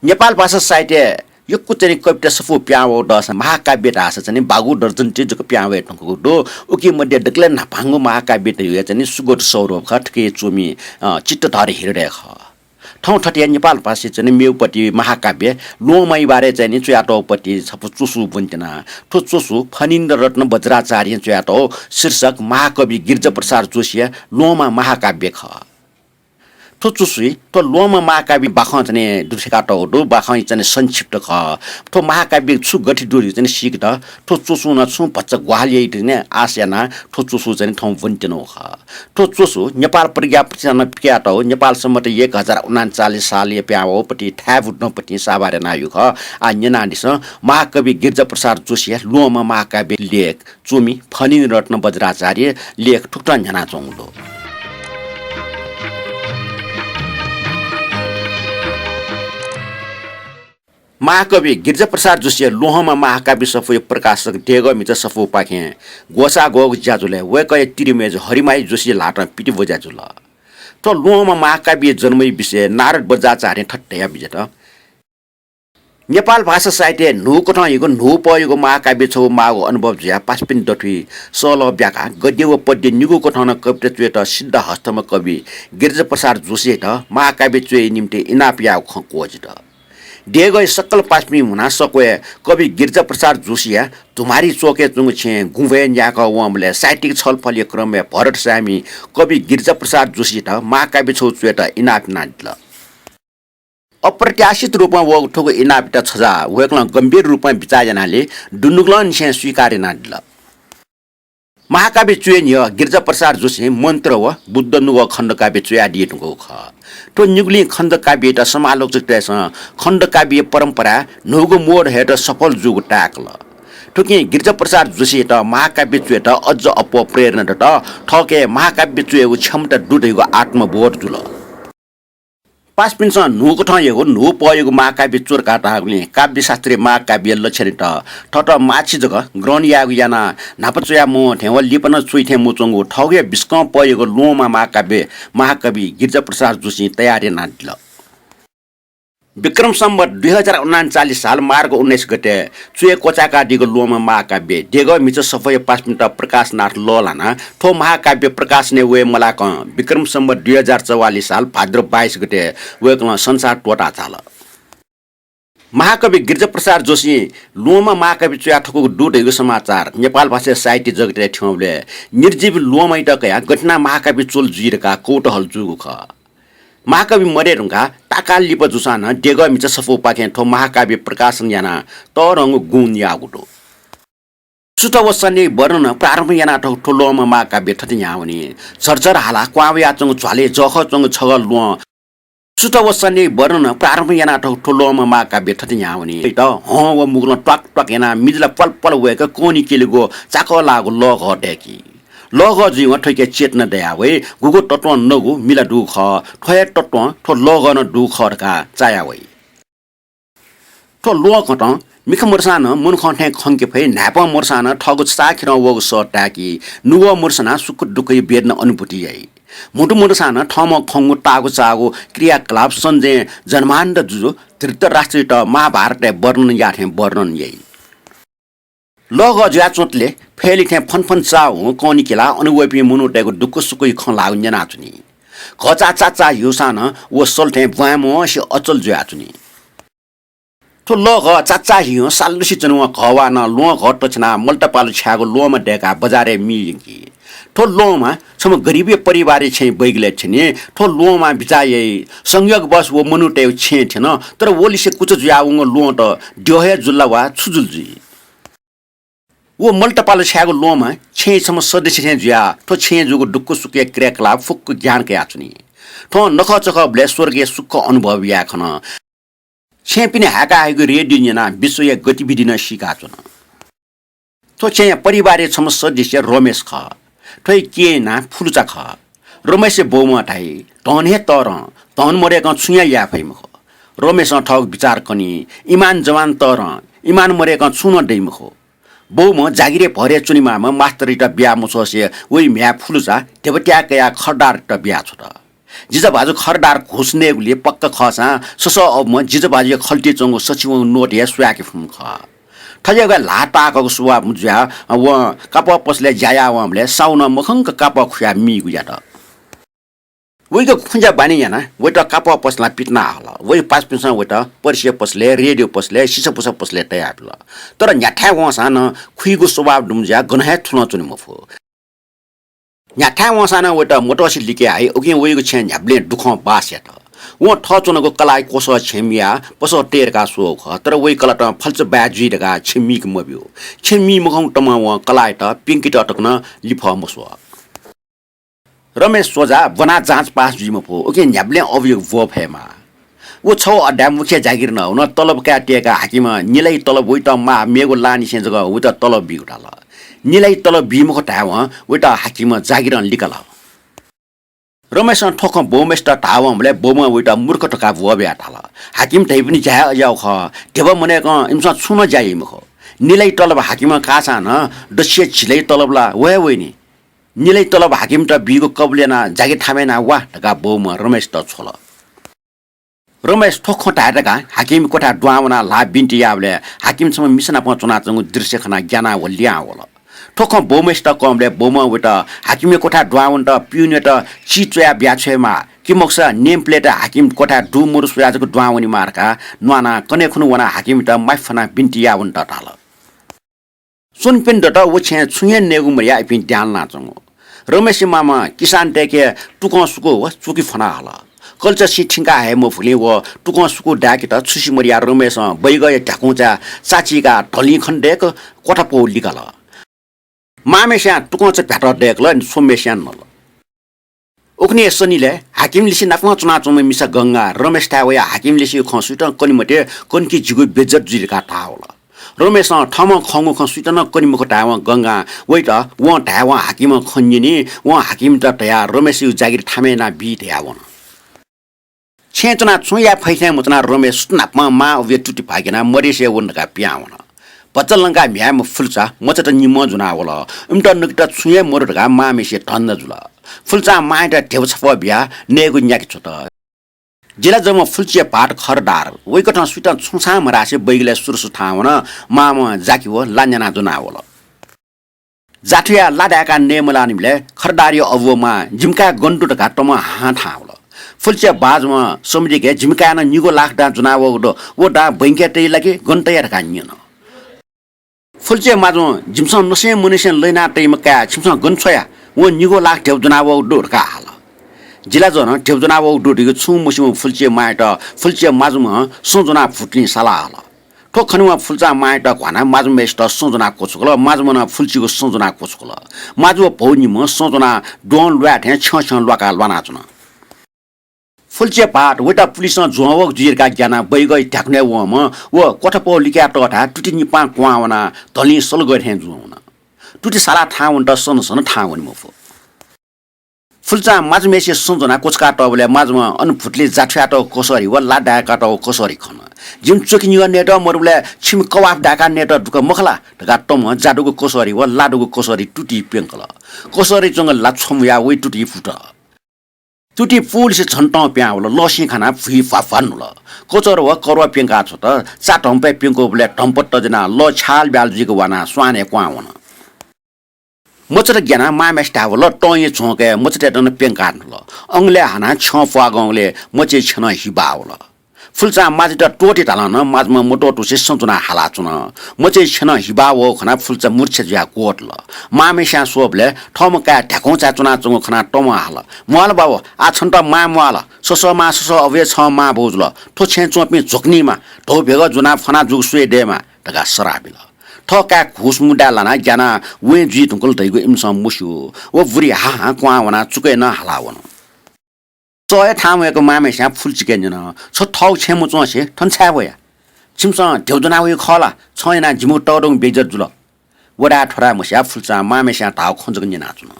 नेपाल भाषा साहित्य यो कुचनी कविता सफु प्याओ दस महाकाव्य आस चाहिँ बागु दर्जन चिजको प्यावे ठंको दो उकी मध्ये डकले नापांगो महाकाव्य त यो चाहिँ सुगोट सौरभ खटके चोमी चित्त धरे हिरडे ख ठाउँ ठटिया नेपाल भाषा चाहिँ मेउपट्टि महाकाव्य लोमई बारे चाहिँ च्याटौपट्टि छप चुसु बुन्टेना ठो चुसु फनिन्द्ररत्न वज्राचार्य च्याटौ शीर्षक महाकवि गिरिजा प्रसाद जोशी लोमा महाकाव्य ख ठो चुसुई तो लोमा महाकाव्य बाखा चाहिँ दुसेकाटो दो बाखा चाहिँ संक्षिप्त ख ठो महाकाव्य छु गठी डोरी चाहिँ सिक्द ठो चुसु न छु बच्चा ग्वालियै दिने आस्याना ठो चुसु चाहिँ ठाउँ बुन्टेनो ख ठो चुसु नेपाल प्रज्ञा प्रतिष्ठान प्याटो नेपाल सम्मत 1039 साल प्याओ पटी ठ्याब उठ्नपट्टि साबारे नायु ख आ न्यनादिस महाकवि गिरिजा प्रसाद जोशी लोमा महाकाव्य लेख चुमी फनिन्द्ररत्न वज्राचार्य लेख ठुक्टा न्यना चौंलो महाकवि गिरिजा प्रसाद जोशी लोहमा महाकाव्य सफो प्रकाशक डेग मिच सफो पाखे गोसा गोग ज्याजुले वेकय तिरिमेज हरिमाई जोशी लाटा पिटी बजाजुल तो लोहमा महाकाव्य जन्मै विषय नारद बजाचार्य ठट्टया बिजत नेपाल भाषा साहित्य नुकटा युगो नुपयुगो महाकाव्य छौ मागो अनुभव ज्या पासपिन डठी सल ब्याका गद्य व पद्य निगो कथन कविता चुएट सिद्ध हस्तम कवि गिरिजा प्रसाद जोशी त महाकाव्य चुए निम्ति इनापिया खोजित डेगय सकल पासमी हुना सकोए कवि गिरिजा प्रसाद जोशी तुम्हारी चोके चुंग छे गुवे न्याक वमले साहित्यिक छलफल क्रम में भरत सामी कवि गिरिजा प्रसाद जोशी त महाकाव्य छौ चुएट इनाप नाड्ल अप्रत्याशित रूपमा वो ठोको इनापिटा छजा वेकल गम्भीर रूपमा विचारजनाले डुनुग्लन छे स्वीकारे नाड्ल महाकाव्य चुएन गिरिजा प्रसाद जोशी मन्त्र व बुद्ध नुग खण्डकाव्य चुया दिएको ख तो निगुली खण्डकाव्य त समालोचक खण्डकाव्य परम्परा नुगो मोड हेड सफल जुग टाकल ठुकी गिरिजा प्रसाद जोशी त महाकाव्य चुए त अझ अप प्रेरणा त ठके महाकाव्य चुएको क्षमता दुधैको आत्मबोध जुल पासपिन्स नुको ठएको नु पएको महाकाव्य चोर काटागले काव्यशास्त्रीय महाकाव्य लक्षण त ठट माछि जग ग्रहणयागु याना नापचया मो ठेव लिपन चुइथे मुचंगु ठगे बिस्क पएको लोमा महाकवि गिरिजा प्रसाद जोशी तयारी नाड्ल विक्रम सम्वत 2039 साल मार्ग 19 गते चुए कोचाका दिगो लोमा महाकाव्य डेग मिच सफय पासपिन्ट प्रकाशनाथ ललाना ठो महाकाव्य प्रकाश ने वे मलाक विक्रम सम्वत 2044 साल भाद्र 22 गते वेकल संसार टोटा चाल महाकवि गिरिजा प्रसाद जोशी लोमा महाकवि चुयाठको डुटेको समाचार नेपाल भाषा साहित्य जगतले ठ्याउले निर्जीव लोमै टकया घटना महाकवि चोल जुइरका कोटहल जुगु ख महाकवि मरेरुङका टाकाल लिप जुसान डेग मिच सफो पाखे ठो महाकाव्य प्रकाशन याना तरंग गुण यागुटो सुत वसने वर्णन प्रारम्भ याना ठो लोमा महाकाव्य ठति यावनी झरझर हाला क्वाव्या चंग झ्वाले जख चंग छग लो सुत वसने वर्णन प्रारम्भ याना ठो लोमा महाकाव्य ठति यावनी त ह व मुगल टक टक याना मिजला पल पल वेक कोनी केलेगो चाक लागो ल घटेकी लग जीव ठैके चेतन दयावे गुगो तत्व नगु मिला दुख ठय तत्व ठो लगन दुख का चायावे ठो लो कट मिख मुर्सान मुन खठे खंके फै नाप मुर्सान ठगु साखिर वगु सटाकी नुव मुर्सना सुक दुकै बेर्न अनुभूति आई मुटु मुर्सान ठम खंगु टागु चागु क्रियाकलाप सञ्जय जन्मान्त जुजु धृतराष्ट्रिय त महाभारत वर्णन याथे वर्णन यही लग ज्या चोटले फेली थे फनफन चाउ कनी केला अनुवपी मुनुटेको दुख सुकै ख लाग्न नाचुनी खचा चाचा युसान वो सल्थे भ्वामो से अचल ज्याचुनी तो लग चाचा हियो सालुसी चनुवा खवा न लो घटचना मल्टपालु छ्यागो लोमा डेका बजारे मिलिङकी ठो लोमा सम गरीबी परिवार छै बैगले छने ठो लोमा बिचाए संयोग बस वो मुनुटे छे थिन तर ओलिसे कुच ज्याउङ लो त ड्योहे जुल्लावा छुजुलजी वो मल्टपालो छ्यागो लोमा छे सम सदस्य छे ज्या ठो छे जुगो दुक्को सुके क्रियाकलाप फुक्क ज्ञान के आचुनी ठो नख चख ब्ले स्वर्गीय सुख अनुभव या खन छे पिने हाका हाइगो रेडियो ना विश्व गतिविधि न सिकाचुन ठो छे परिवार सम सदस्य रमेश ख ठो के ना फुलुचा ख रमेश बोमा थाई तन हे तर तन मरे क छुया या फैम ख रमेश ठग विचार कनी इमान जवान तर इमान मरे क छुन दैम ख बहुम जागिरे भरे चुनिमामा मास्टरिटा बिहा मुसोसे ओइ म्या फुलुचा देवट्या कया खडार त बिहा छ जिजा बाजु खरदार घुस्ने गुले पक्क खसा सस अब म जिजा बाजु खल्टी चंगो सचिव नोट या सुयाके फुम ख ठजगा लाटाको सुवा मुज्या व कप पसले जाया वमले साउन मखंक कप खुया मी गुया त वइको खुंजा बानी याना वइटा कप पसला पिटना हला वइ पास पिसा वइटा पर्सिया पसले रेडियो पसले सिसा पुसा पसले तयार ल तर न्याठा वसा न खुइगो स्वभाव दुमज्या गनहे थुन चुनि मफो न्याठा वसा न वइटा मोटोसी लिके आइ ओके वइको छ्या न्याब्ले दुख बास यात व ठचुनको कलाइ कोस छेमिया पस टेरका सो ख तर वइ कला त फल्च बाजी दगा छेमिक मब्यो छेमी मखौ टमा व कलाइ त पिंकी त टक्न लिफ मसो रमेश सोजा बना जाँच पास जिम पो ओके न्याब्ले अभियोग व फेमा वो छौ अड्डा मुख्य जागिर न हुन तलब काटिएका हाकिम निलै तलब वइ त मा मेगो लानी से जग उ त तलब बि उठाल निलै तलब बिमख टाव वइ त हाकिम जागिर लिकल रमेश ठोक बोमेस्ट टाव हमले बोम वइ त मूर्ख टका व ब्या थाल हाकिम तै पनि जा जाउ ख देव मने क इमसा छुन जाइ मख निलै तलब हाकिम कासा न दस्य छिलै तलबला वय वइनी निलै तलब हाकिम त बिगो कबलेना जागे थामेना वा टका बोम रमेश त छोल रमेश ठोक टाटका हाकिम कोठा द्वावना ला बिन्टी यावले हाकिम सम मिसना पचना चंगु दृश्य खना ज्ञाना वलिया वला ठोक बोमेश त कमले बोम वट हाकिम कोठा द्वावन त पिउने त चिचया ब्याछेमा किमक्स नेम प्लेट हाकिम कोठा दु मुरुसुयाजको द्वावनी मार्का न्वाना कने खुनु वना हाकिम त माइफना बिन्टी यावन त थाल सुनपिन त वछे छुये नेगु मरिया पिन ध्यान नाचंगो रमेश मामा किसान टेके टुको सुको व चुकी फना हला कल्चर सिठिंका हे म फुले व टुको सुको डाके त छुसी मरिया रमेश बैगय ढाकुचा चाचीका ढली खण्डेक कोठा पो लिकल मामेस्या टुको च भ्याट डेकल सोमेस्या नल उक्ने सनीले हाकिम लिसी नाफमा चुना चुमे मिसा गंगा रमेश थावया हाकिम लिसी खसुट कनिमटे कनकी जिगु बेज्जत जिलका थावला रमेश ठम खंगु खसुटन कनिमको टाव गंगा वइ त व टाव हाकिम खन्जिनी व हाकिम त तया रमेश जागिर थामेना बि तयावन छेचना छुया फैसे मुचना रमेश नापमा मा वे टुटी भागेना मरिसे वनका प्यावन पचलंगा म्याम फुल्चा मचट निम जुनावला इमट नकटा छुया मोरडगा मामेसे धन्न जुला फुल्चा माइटा ढेउछप बिया नेगु न्याक छोत जिला जम फुल्चिया पाट खरदार वइकटा सुटा छुसा मरासे बैगले सुरसु थावन माम जाकिव लान्जना जुनावला जाठिया लाडाका नेमलानिमले खरदारियो अवमा जिमका गन्टुटका टम हा थावला फुल्चिया बाजमा समितिके जिमका न निगो लाखडा जुनावडो वडा बैंकेटै लागि गन्टया रकान्यन फुल्चिया माजो जिमसा नसे मुनिसे लैना तैमका छिमसा गन्छया व निगो लाख ढेउ जुनावडो रका हाल जिला जन ढेउ जुनावडो दिगो छु मुसिम फुल्चिया माइट फुल्चिया माजुमा सुजना फुट्नी साला हाल ठोखनुमा फुल्चा माइट घना माजुमेस्ट सुजना कोचुकल माजुमना फुल्चिको सुजना कोचुकल माजु भौनिम सुजना डोन ल्याठे छ छ लका लना चुना फुल्चे पाट वटा पुलिस जोवक जिरका ज्ञाना बैगै ढाक्ने वम व कोठपो लिक्या टठा टुटी निपा क्वावना धली सल गथे जुवना टुटी साला थावन त सन सन थावन मफो फुल्चा माजमेसे सुजना कोचका टबले माजमा अनफुटले जाठ्या त कसरी व लाडा काट कसरी खन जिम चोकिनियो नेट मरुले छिम कवाफ डाका नेट दुक मखला ढका टम जाडुको कसरी व लाडुको कसरी टुटी पेंकल कसरी चंग लाछम या वे टुटी फुट टुटी पुल से छन्ट प्याउल लसी खाना फी फाफानुल कोचर व करवा पेंका छ त चाटम्पे पेंको बले ढम्पट जना ल छाल ब्यालजीको वाना स्वाने क्वावन मचर ज्ञाना मामेस्टावल टय छोके मचटे टन पेंकानुल अंगले हाना छ फगंगले मचे छन हिबावल फुल्चा माजिटा टोटी तालन माजमा मोटो टुसे सजुना हाला चुन मचे छन हिबाव खना फुल्चा मुर्छे ज्या कोटल मामेस्या सोबले ठमका ढाकोचा चुना चुङ खना टम हाल मल बाबु आ छन्ट मामवाल ससमा सस अवे छ मा बोजल ठो छे चोपी झोक्नीमा ढो भेग जुना फना जुग सुए डेमा तका सराबिल ठका घुस मुडा लाना ज्ञाना वे जी तुकल तैगो इमसम मुस्यो व बुरी हा क्वावना चुके न हलावन सय ठामको मामेस्या फुल्चिकेन जन छ ठौ छेमु चोसे ठन्छा भया छिमस ढेउजना उ खला छैना जिमु टडङ बेजर जुल वडा ठरा मस्या फुल्चा मामेस्या ढाउ खञ्जक निना चुन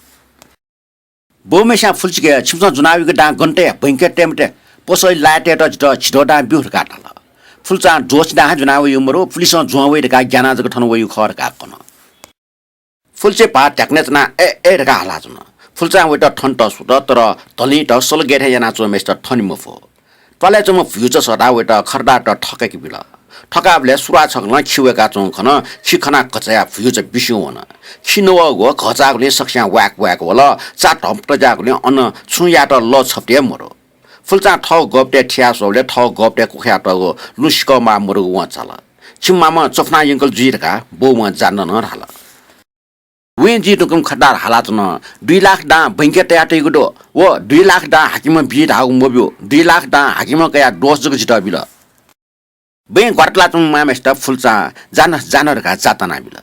बोमेस्या फुल्चिके छिमस जुनावीको डा गन्टे बैंके टेमटे पसै लाटे त छिडोडा बिउर काटल फुल्चा जोच डा जुनावी उमरो पुलिस जोवे का ज्ञाना जक ठन वयु खर काकन फुल्चे पा ट्याक्नेचना ए ए ढका हला जुन फुलचा वेट ठन त सुत तर तली त सल गेठे जना चो मेस्ट ठनि मफो तले चो म फ्युचर सदा वेट खर्दा त ठके कि बिल ठकाबले सुरा छगन खिवेका चौ खन खिखना कचया फ्युचर बिस्यु होन खिनव गो खचागले सक्स्या वाक वाक होला चा टम्प जागले अन छुया त ल छप्टे मरो फुलचा ठौ गप्टे ठ्या सोले ठौ गप्टे कुख्या त गो लुस्क मा मरो व चला छिमामा चफना यंकल जुइरका बोमा जान्न न राला वेन जी टुकुम खड्डार हालात न 2 लाख डा बैंके तयाटै गुडो वो 2 लाख डा हाकिम बिट हाउ मोब्यो 2 लाख डा हाकिम कया दोस जग जिता बिल बें गर्टला तुम मामेस्ट फुलचा जानरका जातना बिल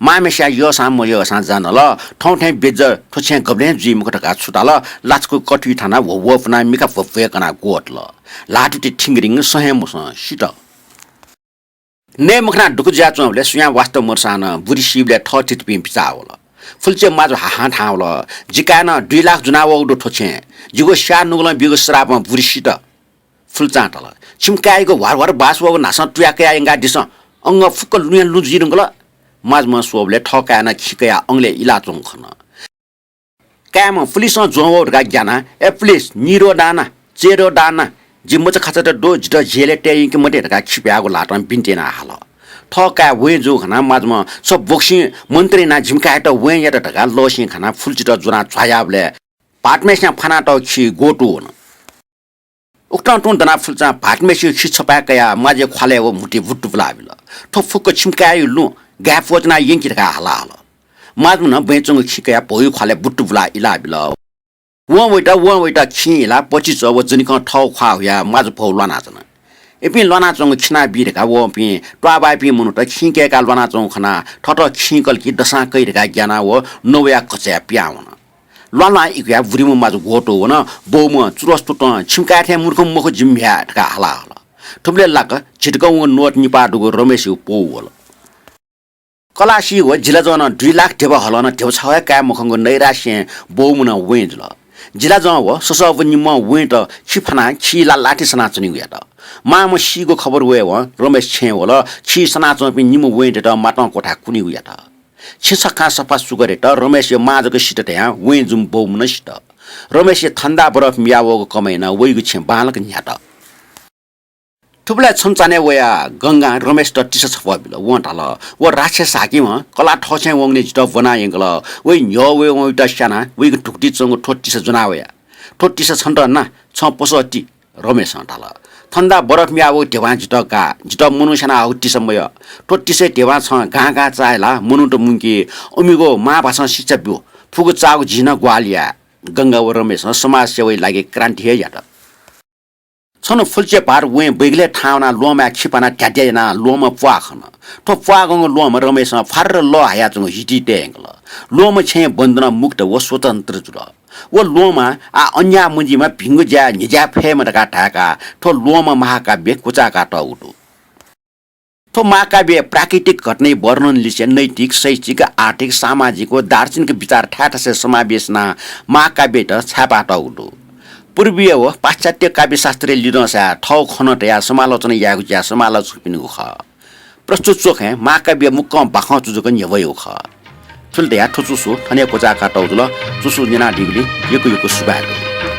मामेस्या यो साम यो सा जान ल ठौ ठै बेज ठोछ्या गब्ले जी मुखटका छुटाल लाचको कटुई थाना वो वफना मिका फफे कना गोट ल लाटुटी ठिंगरिङ सहेम सिट ने मुखना डुकु ज्याचोले सुया वास्तव मर्सान बुरी शिवले ठठित पिम पिचावल फुलचे माजो हाहा ठावल जिकान 2 लाख जुनाव उडो ठोछे जिगो स्या नुगल बिगो श्रापमा बुरी सिट फुलचाटल छिमकाइको वार बासवको नास ट्याके आइंगा दिस अंग फुक्क लुया लुजिरुंगल माजमा सोबले ठकाना खिकया अंगले इलाचों खन काम पुलिस जोवरका ज्ञाना ए पुलिस निरो दाना चेरो दाना जिम्मच खाचा डो जिट झेले टेइक मटेरका खिप्याको लाटन बिन्टेना हाल ठका वे जो खना माजमा सब बोक्सी मन्त्री ना झिमका त वे या टका लोसी खना फुलचिट जुना छायाबले पाटमेस्या फना त खि गोटु न उक्टा टोन दना फुलचा पाटमेसी खि छपाकया माजे ख्वाले वो मुटी भुट्टु बुलाबिल ठो फुक्क छिमकाइ लु ग्याप वजना यंकिरका हाला हाल माजमा बेचंग खिकया पोइ ख्वाले बुट्टु बुला इलाबिल वो वेटा खिला पछि चव जनिक ठौ खा हुया माज पौ लना जन एपि लना चंग खिना बिरका वो पि ट्वाबा पि मुनु त खिकेका लना चंग खना ठट खिकल कि दसा कइरका ज्ञाना वो नोया खच्या प्याउन लना इक्या बुरिम माज गोटो वन बोम चुरस्तु त छिमकाथे मुर्ख मुख जिम्या ठका हाला हाला ठुबले लाक छिटकौ नोट निपा दुगो रमेश पोवल कलासी हो जिला जन 2 लाख टेबा हलन टेउ छया का मुखंगो नैरासे बोमुन वेंजल जिला जन हो ससब निम वेट खिफना खिला लाठी सना चनि गया त माम सीगो खबर वे हो रमेश छे होला खि सना चपि निम वेट त माटन कोठा कुनि गया त छिसखा सफा सुगरे त रमेश माजको सिट त्या वे जुम बोमुन सिट रमेश ठण्डा बरफ मियावको कमैना वेगु छे बालक न्याट थुबला छन्चाने वया गंगा रमेश त टिस छप बिल वटाल व राक्षस हाकिम कला ठछे वंगने जित बनायंगल वे न्यो वे वटा साना वे टुक्टी चंग ठोटिस जुनावया ठोटिस छन्ट ना छ पसति रमेश हटाल ठण्डा बरफ मियावो टेवा जित मनुषना औटी समय ठोटिसे टेवा छ गागा चायला मनु त मुंकी अमिगो मा भाषा शिक्षा बिउ फुगु चाउ जिन ग्वालिया गंगा व रमेश समाज सेवै लागि क्रान्ति हे यात छन फुलचे पार वे बेगले ठाउना लोमा खिपाना ट्याट्याना लोमा प्वाखन तो प्वागङ लोमा रमेश फार ल हाया चंग हिटी टेंगल लोमा छे बन्दना मुक्त व स्वतन्त्र जुल व लोमा आ अन्या मुजिमा भिंगु ज्या निजा फेमरका ठाका तो लोमा महाकाव्य कुचाका टउटु तो महाकाव्य प्राकृतिक घटना वर्णन लिसे नैतिक शैक्षिक आर्थिक सामाजिक व दार्शनिक विचार ठाटसे समावेशना महाकाव्य त छापा टउटु पूर्वीय हो पाश्चात्य काव्यशास्त्र लिनसा ठौ खनटया समालोचना यागु ज्या समालोचक पिनु ख प्रस्तुत चोख है महाकाव्य मुक्क बाख जुजुक न्यवयो ख ठुलदया ठुचुसु थने कोचा काटौजुल चुसु निना डिगली यको सुबाको